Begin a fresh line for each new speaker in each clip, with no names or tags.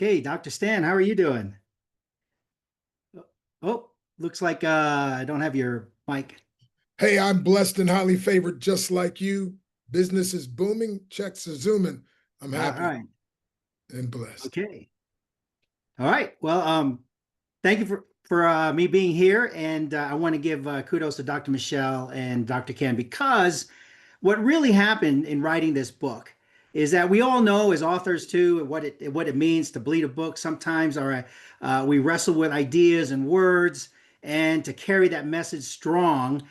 Hey, Dr. Stan, how are you doing? Oh, looks like I don't have your mic.
Hey, I'm blessed and highly favored, just like you. Business is booming, checks are zooming. I'm
All
happy
right.
and blessed.
Okay. All right. Well, thank you for me being here, and I want to give kudos to Dr. Michelle and Dr. Ken because what really happened in writing this book is that we all know as authors too what it means to bleed a book. Sometimes we wrestle with ideas and words, and to carry that message strong,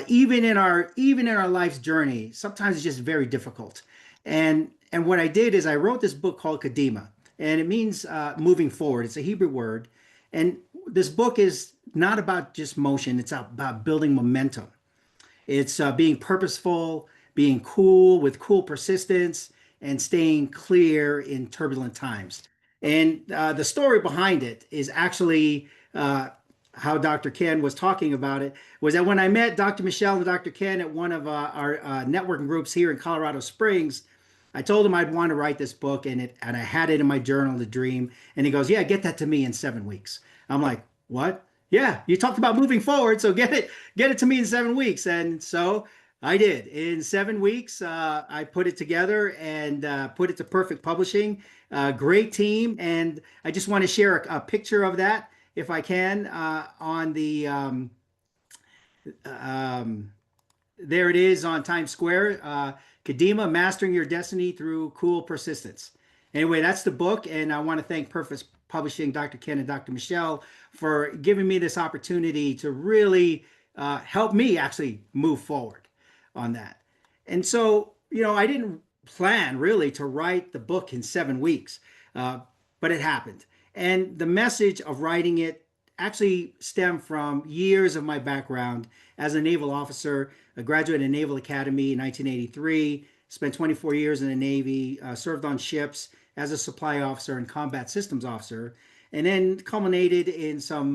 even in our life's journey. Sometimes it's just very difficult. And what I did is I wrote this book called Kadeimma, and it means moving forward. It's a Hebrew word, and this book is not about just motion. It's about building momentum. It's being purposeful, being cool with cool persistence, and staying clear in turbulent times. And the story behind it is actually how Dr. Ken was talking about it. Was that when I met Dr. Michelle and Dr. Ken at one of our networking groups here in Colorado Springs, I told him I'd want to write this book, and I had it in my journal, the dream. And he goes, "Yeah, get that to me in 7 weeks." I'm like, "What?" "Yeah, you talked about moving forward, so get it to me in 7 weeks." And so I did. In 7 weeks, I put it together and put it to Perfect Publishing. Great team, and I just want to share a picture of that if I can on the um, there it is on Times Square. Kadeimma, Mastering Your Destiny Through Cool Persistence. Anyway, that's the book, and I want to thank Perfect Publishing, Dr. Ken and Dr. Michelle, for giving me this opportunity to really help me actually move forward on that. And so, I didn't plan really to write the book in 7 weeks, uh, but it happened. And the message of writing it actually stemmed from years of my background as a naval officer, a graduate in Naval Academy in 1983, spent 24 years in the Navy, served on ships as a supply officer and combat systems officer, and then culminated in some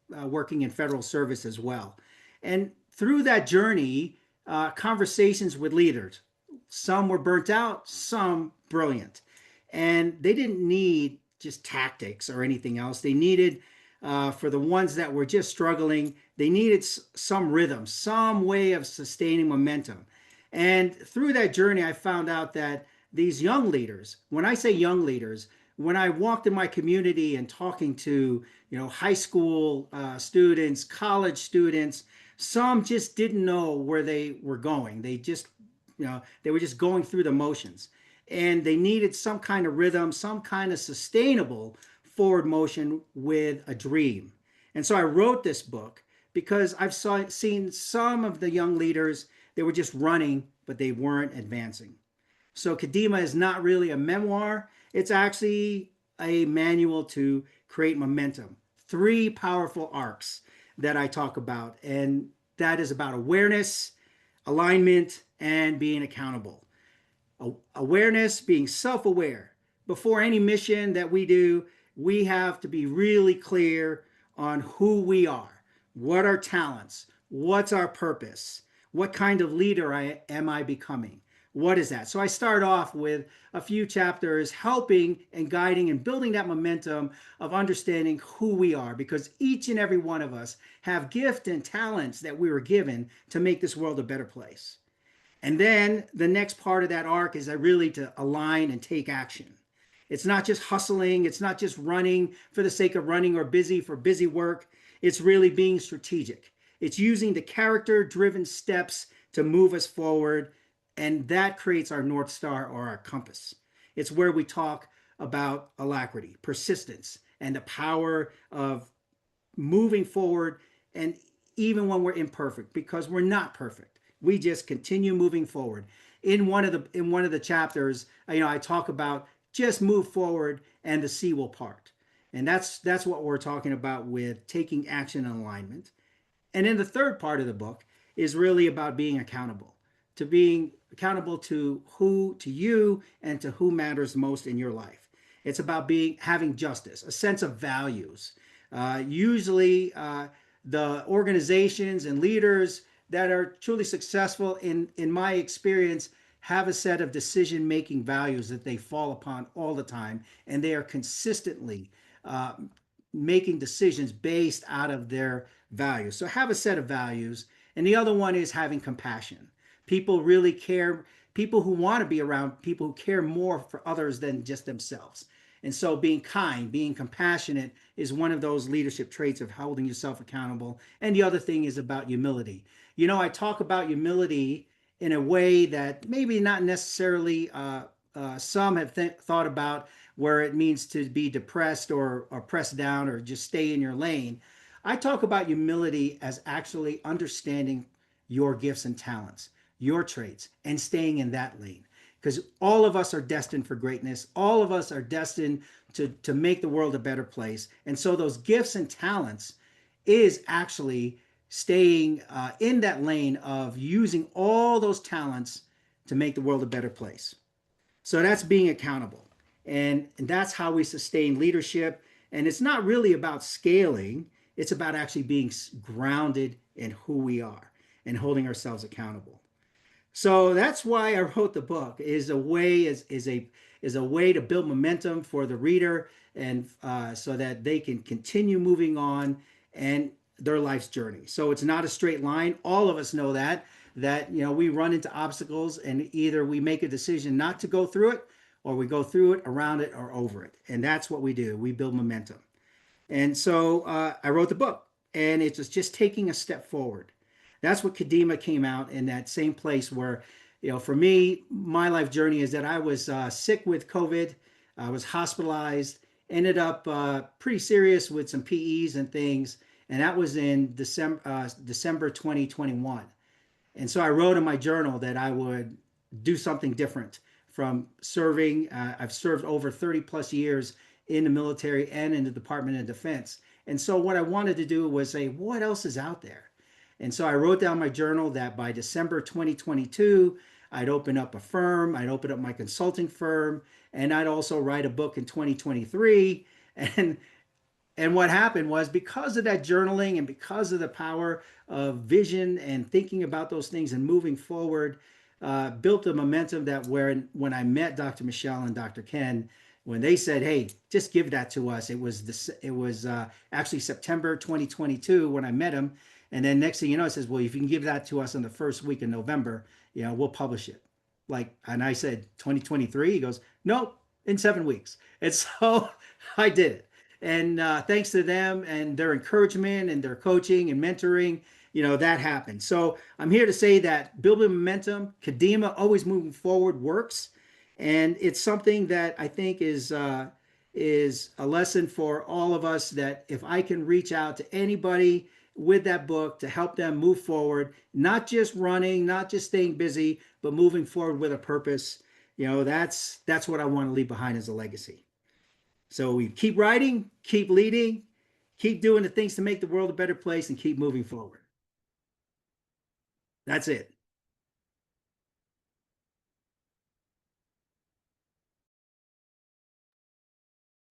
working in federal service as well. And through that journey, conversations with leaders, some were burnt out, some brilliant. And they didn't need just tactics or anything else. They needed, for the ones that were just struggling, they needed some rhythm, some way of sustaining momentum. And through that journey, I found out that these young leaders, when I say young leaders, when I walked in my community and talking to, high school students, college students, some just didn't know where they were going. They were just going through the motions, and they needed some kind of rhythm, some kind of sustainable forward motion with a dream. And so I wrote this book because seen some of the young leaders, they were just running, but they weren't advancing. So Kadeimma is not really a memoir. It's actually a manual to create momentum. Three powerful arcs that I talk about, and that is about awareness, alignment, and being accountable. Awareness, being self aware. Before any mission that we do, we have to be really clear on who we are, what our talents, what's our purpose, what kind of leader am I becoming. What is that? So I start off with a few chapters helping and guiding and building that momentum of understanding who we are, because each and every one of us have gifts and talents that we were given to make this world a better place. And then the next part of that arc is really to align and take action. It's not just hustling, it's not just running for the sake of running or busy for busy work. It's really being strategic. It's using the character driven steps to move us forward, and that creates our North Star or our compass. It's where we talk about alacrity, persistence, and the power of moving forward, and even when we're imperfect, because we're not perfect, we just continue moving forward. In one of the chapters, I talk about just move forward and the sea will part. And that's what we're talking about with taking action and alignment. And then the third part of the book is really about being accountable to you and to who matters most in your life. It's about having justice, a sense of values. Usually, the organizations and leaders that are truly successful, in my experience, have a set of decision-making values that they fall upon all the time, and they are consistently uh, making decisions based out of their values. So have a set of values. And the other one is having compassion. People really care, people who want to be around people who care more for others than just themselves. And so being kind, being compassionate is one of those leadership traits of holding yourself accountable. And the other thing is about humility. I talk about humility in a way that maybe not necessarily some have thought about, where it means to be depressed or pressed down or just stay in your lane. I talk about humility as actually understanding your gifts and talents, your traits, and staying in that lane. Because all of us are destined for greatness. All of us are destined to make the world a better place. And so those gifts and talents is actually staying in that lane of using all those talents to make the world a better place. So that's being accountable. And that's how we sustain leadership. And it's not really about scaling, it's about actually being grounded in who we are and holding ourselves accountable. So that's why I wrote the book. Is a way is a way to build momentum for the reader, and so that they can continue moving on and their life's journey. So it's not a straight line. All of us know that we run into obstacles, and either we make a decision not to go through it, or we go through it, around it, or over it. And that's what we do. We build momentum. And so I wrote the book, and it was just taking a step forward. That's what Kadeimma came out in that same place where, for me, my life journey is that I was sick with COVID. I was hospitalized, ended up pretty serious with some PEs and things. And that was in December 2021. And so I wrote in my journal that I would do something different from serving. I've served over 30 plus years in the military and in the Department of Defense. And so what I wanted to do was say, what else is out there? And so I wrote down my journal that by December 2022, I'd open up a firm, I'd open up my consulting firm, and I'd also write a book in 2023. And what happened was, because of that journaling and because of the power of vision and thinking about those things and moving forward, built a momentum that when I met Dr. Michelle and Dr. Ken, when they said, "Hey, just give that to us," it was actually September 2022 when I met him, and then next thing you know, it says, "Well, if you can give that to us in the first week in November, we'll publish it." And I said 2023. He goes, "Nope, in 7 weeks." And so I did it. And thanks to them and their encouragement and their coaching and mentoring, that happened. So I'm here to say that building momentum, Kadeimma, always moving forward, works. And it's something that I think is a lesson for all of us, that if I can reach out to anybody with that book to help them move forward, not just running, not just staying busy, but moving forward with a purpose, that's what I want to leave behind as a legacy. So we keep writing, keep leading, keep doing the things to make the world a better place, and keep moving forward. That's it.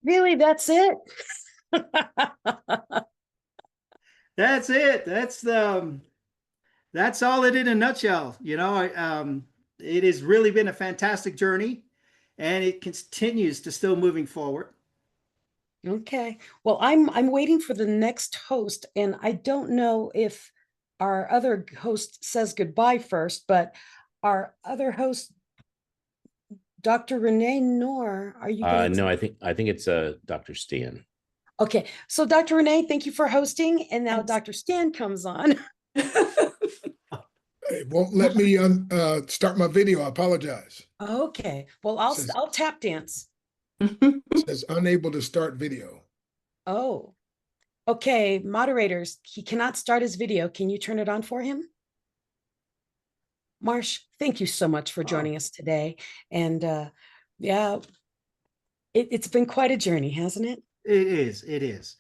Really, that's it?
That's it. That's all it in a nutshell. It has really been a fantastic journey, and it continues to still moving forward.
Okay. Well, I'm waiting for the next host, and I don't know if our other host says goodbye first, but our other host, Dr. Renee Noor, are you going to?
No, I think it's Dr. Stan.
Okay. So Dr. Renee, thank you for hosting. And now Dr. Stan comes on.
It won't let me start my video. I apologize.
Okay. Well, I'll tap dance.
It says unable to start video.
Oh, okay. Moderators, he cannot start his video. Can you turn it on for him? Marsh, thank you so much for joining us today. And yeah, it's been quite a journey, hasn't it?
It is. It is.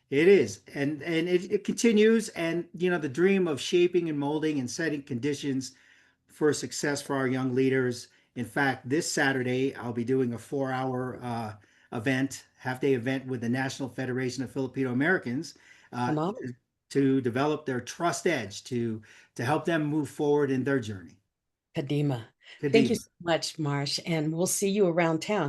It is. And it continues. And, the dream of shaping and molding and setting conditions for success for our young leaders. In fact, this Saturday, I'll be doing a 4-hour event, half-day event with the National Federation of Filipino Americans to develop their trust edge, to help them move forward in their journey.
Kadeimma. Thank you
Kadeimma.
so much, Marsh, and we'll see you around town.